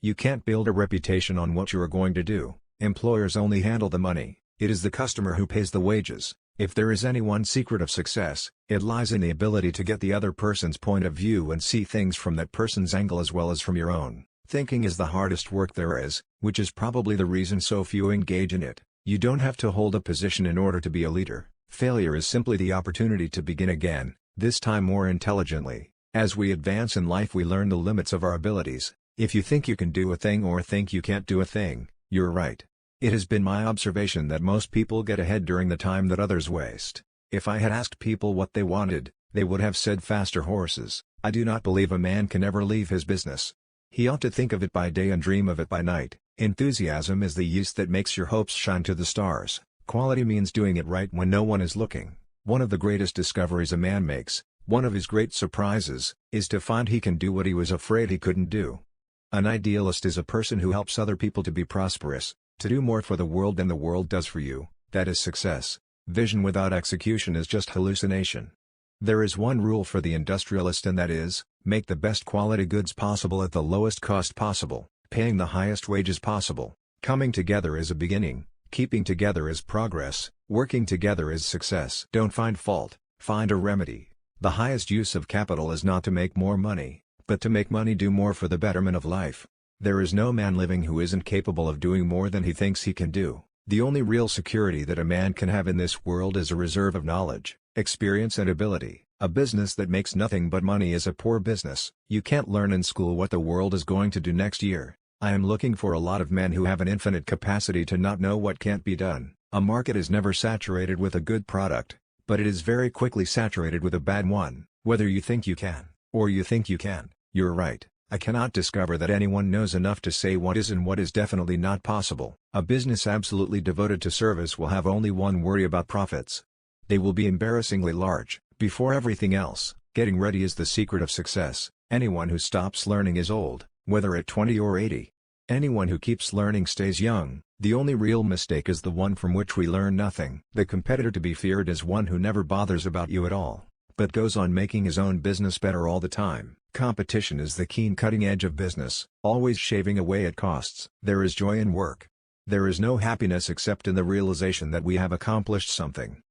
You can't build a reputation on what you are going to do. Employers only handle the money. It is the customer who pays the wages. If there is any one secret of success, it lies in the ability to get the other person's point of view and see things from that person's angle as well as from your own. Thinking is the hardest work there is, which is probably the reason so few engage in it. You don't have to hold a position in order to be a leader. Failure is simply the opportunity to begin again, this time more intelligently. As we advance in life we learn the limits of our abilities. If you think you can do a thing or think you can't do a thing, you're right. It has been my observation that most people get ahead during the time that others waste. If I had asked people what they wanted, they would have said faster horses. I do not believe a man can ever leave his business. He ought to think of it by day and dream of it by night. Enthusiasm is the yeast that makes your hopes shine to the stars. Quality means doing it right when no one is looking. One of the greatest discoveries a man makes, one of his great surprises, is to find he can do what he was afraid he couldn't do. An idealist is a person who helps other people to be prosperous, to do more for the world than the world does for you. That is success. Vision without execution is just hallucination. There is one rule for the industrialist, and that is, make the best quality goods possible at the lowest cost possible, paying the highest wages possible. Coming together is a beginning, keeping together is progress, working together is success. Don't find fault, find a remedy. The highest use of capital is not to make more money, but to make money do more for the betterment of life. There is no man living who isn't capable of doing more than he thinks he can do. The only real security that a man can have in this world is a reserve of knowledge, experience and ability. A business that makes nothing but money is a poor business. You can't learn in school what the world is going to do next year. I am looking for a lot of men who have an infinite capacity to not know what can't be done. A market is never saturated with a good product, but it is very quickly saturated with a bad one. Whether you think you can, or you think you can, you're right. I cannot discover that anyone knows enough to say what is and what is definitely not possible. A business absolutely devoted to service will have only one worry about profits. They will be embarrassingly large. Before everything else, getting ready is the secret of success. Anyone who stops learning is old, whether at 20 or 80. Anyone who keeps learning stays young. The only real mistake is the one from which we learn nothing. The competitor to be feared is one who never bothers about you at all, but goes on making his own business better all the time. Competition is the keen cutting edge of business, always shaving away at costs. There is joy in work. There is no happiness except in the realization that we have accomplished something.